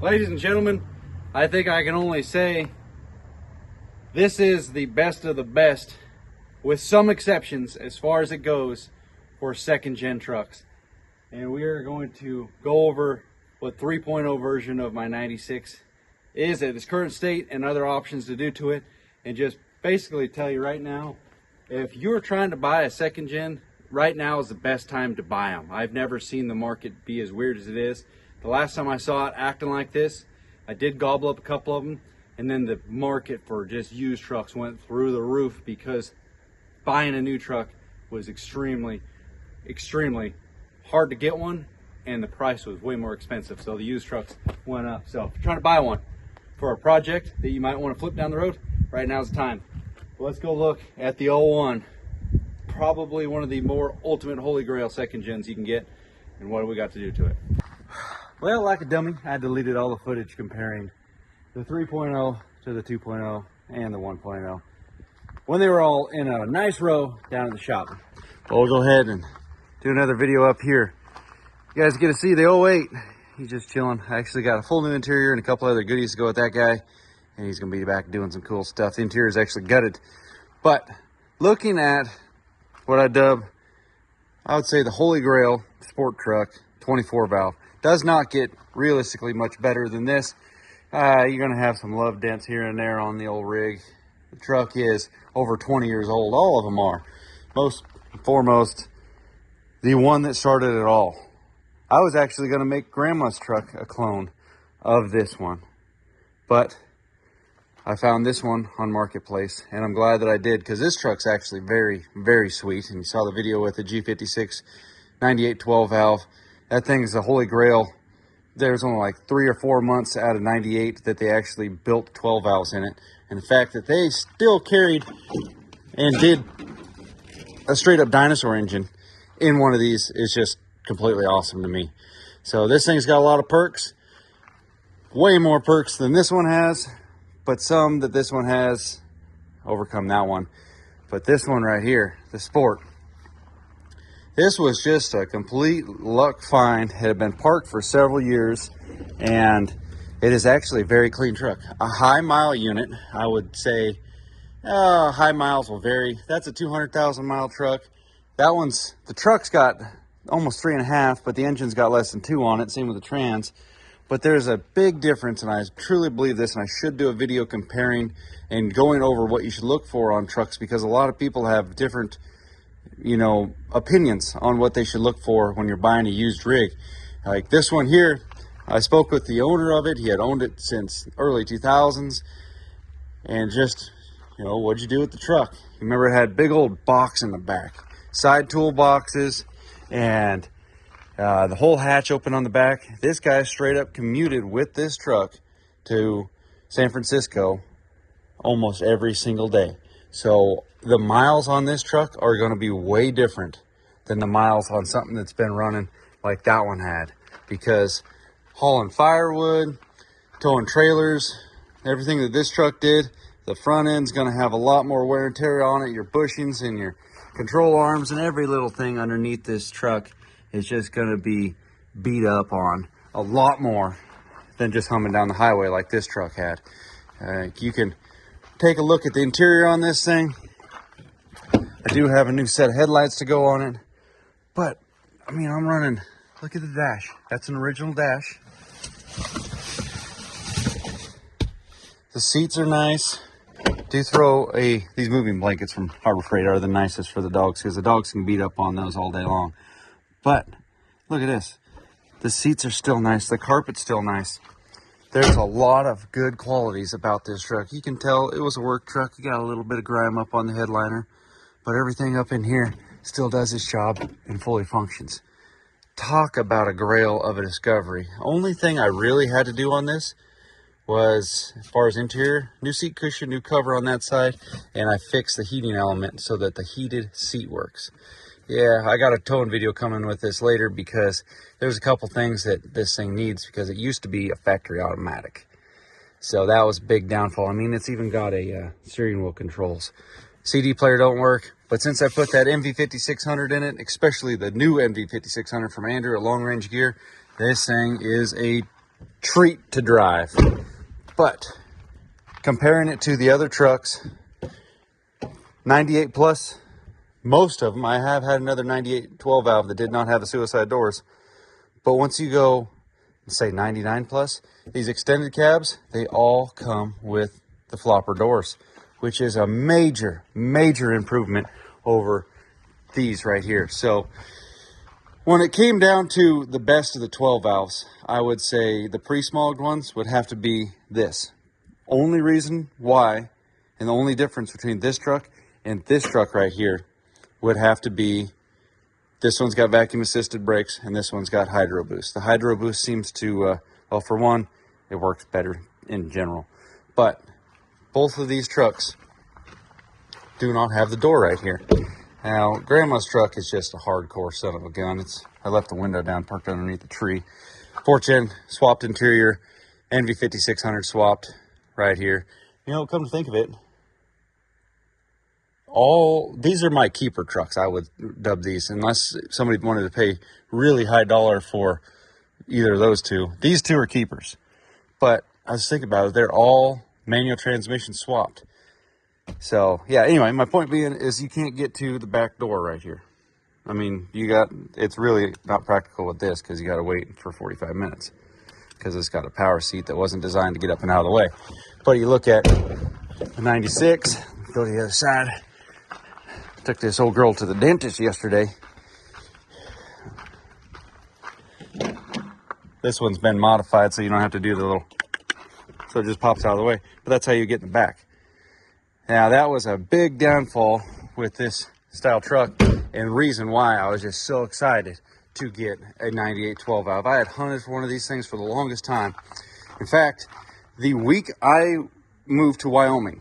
Ladies and gentlemen, I think I can only say this is the best of the best, with some exceptions as far as it goes for second gen trucks. And we are going to go over what 3.0 version of my 96 is at its current state and other options to do to it, and just basically tell you right now, if you're trying to buy a second gen, right now is the best time to buy them. I've never seen the market be as weird as it is. The last time I saw it acting like this, I did gobble up a couple of them, and then the market for just used trucks went through the roof because buying a new truck was extremely hard to get one, and the price was way more expensive, so the used trucks went up. So if you're trying to buy one for a project that you might want to flip down the road, right now's the time. Let's go look at the 01. Probably one of the more ultimate holy grail second gens you can get, and what do we got to do to it? Well, like a dummy, I deleted all the footage comparing the 3.0 to the 2.0 and the 1.0 when they were all in a nice row down at the shop. But we'll go ahead and do another video up here. You guys get to see the 08. He's just chilling. I actually got a full new interior and a couple other goodies to go with that guy, and he's gonna be back doing some cool stuff. The interior is actually gutted, but looking at what I dub, I would say the holy grail sport truck 24 valve. Does not get realistically much better than this. You're gonna have some love dents here and there on the old rig. The truck is over 20 years old. All of them are. Most foremost, the one that started it all. I was actually gonna make grandma's truck a clone of this one, but I found this one on Marketplace, and I'm glad that I did, because this truck's actually very sweet. And you saw the video with the G56 98 12 valve. That thing is the holy grail. There's only like 3 or 4 months out of 98 that they actually built 12 valves in it. And the fact that they still carried and did a straight up dinosaur engine in one of these is just completely awesome to me. So this thing's got a lot of perks, way more perks than this one has, but some that this one has overcome that one. But this one right here, the Sport, this was just a complete luck find. It had been parked for several years, and it is actually a very clean truck. A high mile unit, I would say. High miles will vary. That's a 200,000 mile truck. That one's, the truck's got almost 3.5, but the engine's got less than 2 on it. Same with the trans. But there's a big difference, and I truly believe this, and I should do a video comparing and going over what you should look for on trucks, because a lot of people have different, opinions on what they should look for when you're buying a used rig. Like this one here, I spoke with the owner of it. He had owned it since early 2000s, and just, what'd you do with the truck? You remember it had big old box in the back, side tool boxes, and the whole hatch open on the back. This guy straight up commuted with this truck to San Francisco almost every single day. So the miles on this truck are going to be way different than the miles on something that's been running like that one had, because hauling firewood, towing trailers, everything that this truck did, the front end's going to have a lot more wear and tear on it. Your bushings and your control arms and every little thing underneath this truck is just going to be beat up on a lot more than just humming down the highway like this truck had. You can take a look at the interior on this thing. I do have a new set of headlights to go on it, but I mean, I'm running, look at the dash. That's an original dash. The seats are nice. Do throw these moving blankets from Harbor Freight are the nicest for the dogs, because the dogs can beat up on those all day long. But look at this. The seats are still nice. The carpet's still nice. There's a lot of good qualities about this truck. You can tell it was a work truck. You got a little bit of grime up on the headliner, but everything up in here still does its job and fully functions. Talk about a grail of a discovery. Only thing I really had to do on this was, as far as interior, new seat cushion, new cover on that side, and I fixed the heating element so that the heated seat works. Yeah, I got a towing video coming with this later, because there's a couple things that this thing needs, because it used to be a factory automatic. So that was a big downfall. I mean, it's even got a steering wheel controls. CD player don't work, but since I put that MV5600 in it, especially the new MV5600 from Andrew at Long Range Gear, this thing is a treat to drive. But comparing it to the other trucks, 98 plus, most of them, I have had another 98 12 valve that did not have the suicide doors. But once you go, say 99 plus, these extended cabs, they all come with the flopper doors, which is a major, major improvement over these right here. So when it came down to the best of the 12 valves, I would say the pre-smogged ones would have to be this. Only reason why, and the only difference between this truck and this truck right here would have to be this one's got vacuum assisted brakes and this one's got hydro boost. The hydro boost seems to, well, for one, it works better in general. But both of these trucks do not have the door right here. Now, Grandma's truck is just a hardcore son of a gun. I left the window down, parked underneath the tree. 410 swapped interior, NV 5600 swapped right here. You know, come to think of it, these are my keeper trucks, I would dub these, unless somebody wanted to pay really high dollar for either of those two. These two are keepers. But I was thinking about it, they're all manual transmission swapped. So yeah, anyway, my point being is you can't get to the back door right here. I mean, it's really not practical with this because you got to wait for 45 minutes because it's got a power seat that wasn't designed to get up and out of the way. But you look at the 96, go to the other side. Took this old girl to the dentist yesterday. This one's been modified so you don't have to do the little, so it just pops out of the way. But that's how you get in the back. Now that was a big downfall with this style truck, and reason why I was just so excited to get a 98 12 valve. I had hunted for one of these things for the longest time. In fact, the week I moved to Wyoming,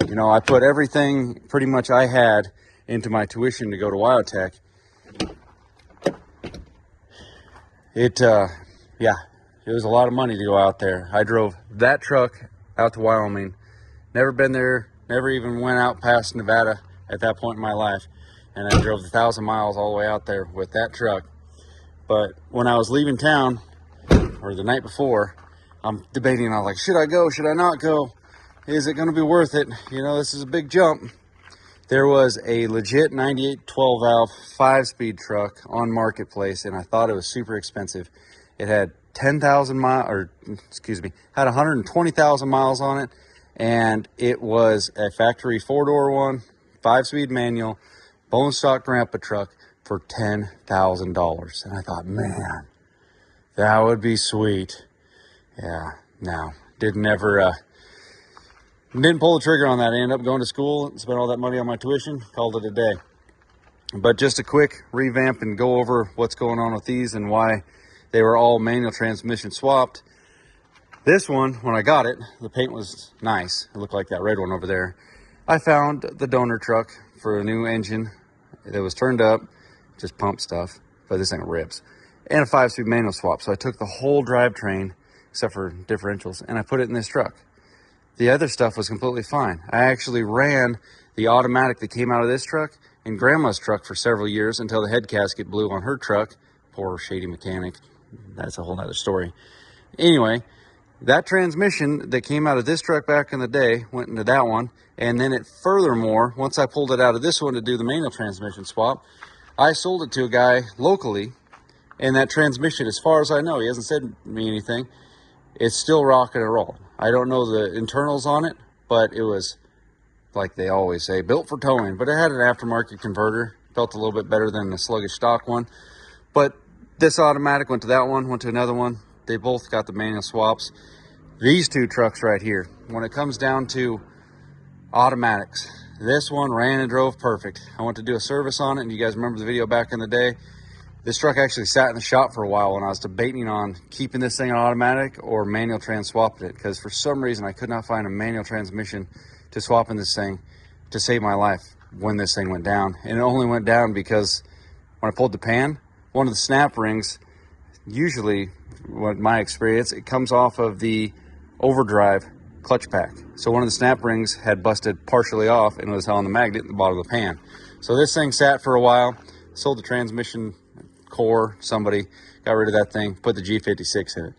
you know, I put everything pretty much I had into my tuition to go to Wyotech. It was a lot of money to go out there. I drove that truck out to Wyoming. Never been there, never even went out past Nevada at that point in my life. And I drove 1,000 miles all the way out there with that truck. But when I was leaving town, or the night before, I'm debating, I was like, should I go, should I not go? Is it gonna be worth it? You know, this is a big jump. There was a legit 98 12 valve 5-speed truck on Marketplace, and I thought it was super expensive. It had 10,000 miles, or excuse me, had 120,000 miles on it, and it was a factory 4-door one, 5-speed manual, bone stock grandpa truck for $10,000. And I thought, man, that would be sweet. Yeah, no, didn't pull the trigger on that. I ended up going to school and spent all that money on my tuition, called it a day. But just a quick revamp and go over what's going on with these and why they were all manual transmission swapped. This one, when I got it, the paint was nice. It looked like that red one over there. I found the donor truck for a new engine that was turned up, just pump stuff, but this ain't ribs, and a 5-speed manual swap. So I took the whole drivetrain, except for differentials, and I put it in this truck. The other stuff was completely fine. I actually ran the automatic that came out of this truck in Grandma's truck for several years until the head gasket blew on her truck. Poor shady mechanic. That's a whole nother story. Anyway, that transmission that came out of this truck back in the day went into that one. And then it furthermore, once I pulled it out of this one to do the manual transmission swap, I sold it to a guy locally. And that transmission, as far as I know, he hasn't said to me anything, it's still rocking and rolling. I don't know the internals on it, but it was, like they always say, built for towing. But it had an aftermarket converter. Felt a little bit better than the sluggish stock one. But this automatic went to that one, went to another one. They both got the manual swaps. These two trucks right here, when it comes down to automatics, this one ran and drove perfect. I went to do a service on it, and you guys remember the video back in the day. This truck actually sat in the shop for a while when I was debating on keeping this thing on automatic or manual trans swapping it, because for some reason I could not find a manual transmission to swap in this thing to save my life when this thing went down. And it only went down because when I pulled the pan, one of the snap rings, usually, what my experience, it comes off of the overdrive clutch pack. So one of the snap rings had busted partially off and was on the magnet at the bottom of the pan. So this thing sat for a while, sold the transmission core, somebody got rid of that thing, put the G56 in it.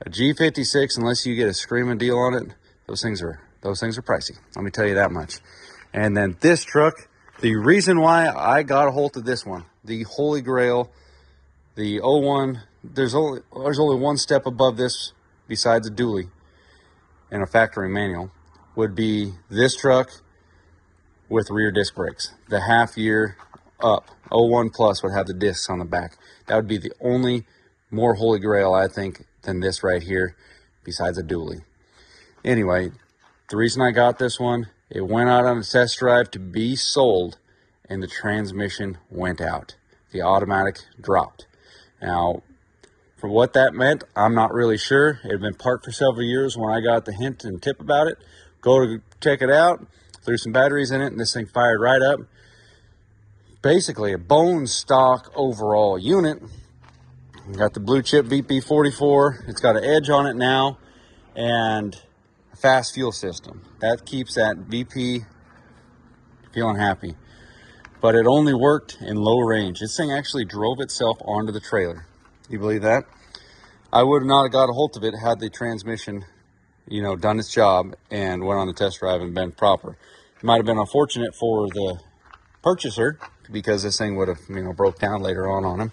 A G56, unless you get a screaming deal on it, those things are pricey. Let me tell you that much. And then this truck, the reason why I got a hold of this one, the Holy Grail, the 01, there's only one step above this besides a dually and a factory manual, would be this truck with rear disc brakes. The half year up, 01 plus would have the discs on the back. That would be the only more Holy Grail, I think, than this right here, besides a dually. Anyway, the reason I got this one, it went out on a test drive to be sold, and the transmission went out. The automatic dropped. Now, for what that meant, I'm not really sure. It had been parked for several years when I got the hint and tip about it. Go to check it out, threw some batteries in it, and this thing fired right up. Basically a bone stock overall unit. Got the blue chip VP44. It's got an edge on it now, and a fast fuel system. That keeps that VP feeling happy. But it only worked in low range. This thing actually drove itself onto the trailer. You believe that? I would not have got a hold of it had the transmission, you know, done its job and went on the test drive and been proper. It might have been unfortunate for the purchaser because this thing would have, you know, broke down later on him.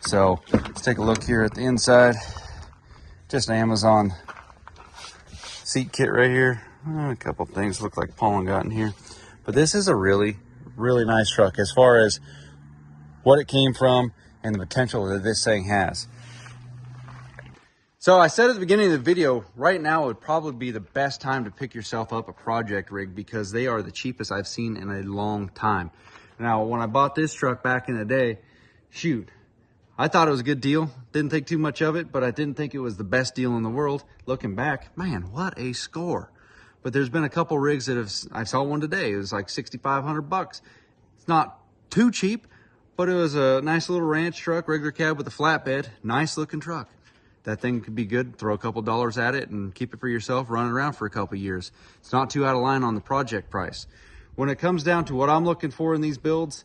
So let's take a look here at the inside. Just an Amazon seat kit right here. A couple things look like pollen got in here. But this is a really nice truck as far as what it came from and the potential that this thing has. So I said at the beginning of the video, right now would probably be the best time to pick yourself up a project rig because they are the cheapest I've seen in a long time. Now, when I bought this truck back in the day, shoot, I thought it was a good deal. Didn't think too much of it, but I didn't think it was the best deal in the world. Looking back, man, what a score. But there's been a couple rigs that I saw one today. It was like $6,500. It's not too cheap, but it was a nice little ranch truck, regular cab with a flatbed, nice looking truck. That thing could be good. Throw a couple dollars at it and keep it for yourself, run it around for a couple years. It's not too out of line on the project price. When it comes down to what I'm looking for in these builds,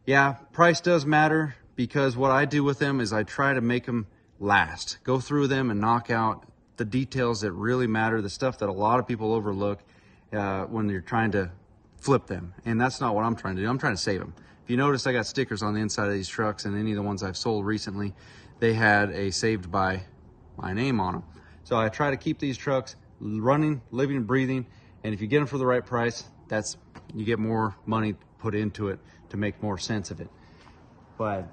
yeah, price does matter because what I do with them is I try to make them last. Go through them and knock out the details that really matter, the stuff that a lot of people overlook when you're trying to flip them. And that's not what I'm trying to do. I'm trying to save them. If you notice, I got stickers on the inside of these trucks, and any of the ones I've sold recently, they had a saved by my name on them. So I try to keep these trucks running, living and breathing. And if you get them for the right price, you get more money put into it to make more sense of it. But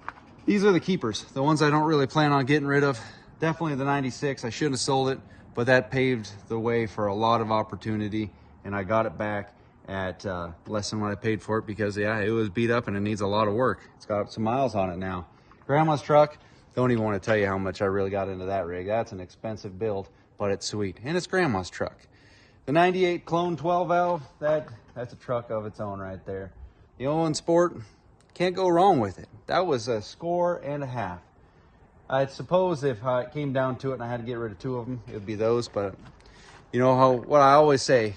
these are the keepers, the ones I don't really plan on getting rid of. Definitely the 96, I shouldn't have sold it, but that paved the way for a lot of opportunity, and I got it back at less than what I paid for it because, yeah, it was beat up and it needs a lot of work. It's got some miles on it now. Grandma's truck, don't even want to tell you how much I really got into that rig. That's an expensive build, but it's sweet, and it's Grandma's truck. The 98 Clone 12 valve, that's a truck of its own right there. The 01 Sport, can't go wrong with it. That was a score and a half. I suppose if it came down to it and I had to get rid of two of them, it would be those. But you know what I always say,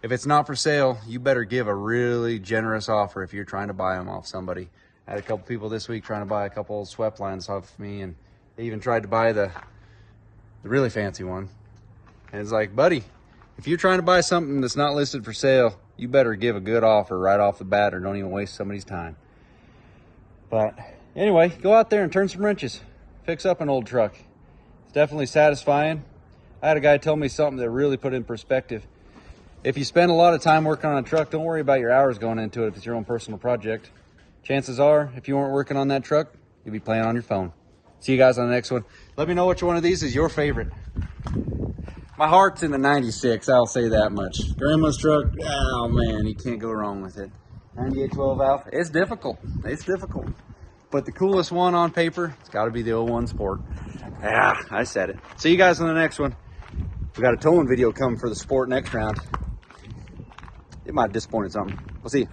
if it's not for sale, you better give a really generous offer if you're trying to buy them off somebody. I had a couple people this week trying to buy a couple old swept lines off me, and they even tried to buy the really fancy one. And it's like, buddy, if you're trying to buy something that's not listed for sale, you better give a good offer right off the bat, or don't even waste somebody's time. But anyway, go out there and turn some wrenches. Fix up an old truck. It's definitely satisfying. I had a guy tell me something that really put it in perspective. If you spend a lot of time working on a truck, don't worry about your hours going into it if it's your own personal project. Chances are, if you weren't working on that truck, you'd be playing on your phone. See you guys on the next one. Let me know which one of these is your favorite. My heart's in the 96, I'll say that much. Grandma's truck, oh man, you can't go wrong with it. 98 12 valve, it's difficult. It's difficult. But the coolest one on paper, it's got to be the 01 Sport. Yeah, I said it. See you guys on the next one. We got a towing video coming for the Sport next round. It might have disappointed something. We'll see you.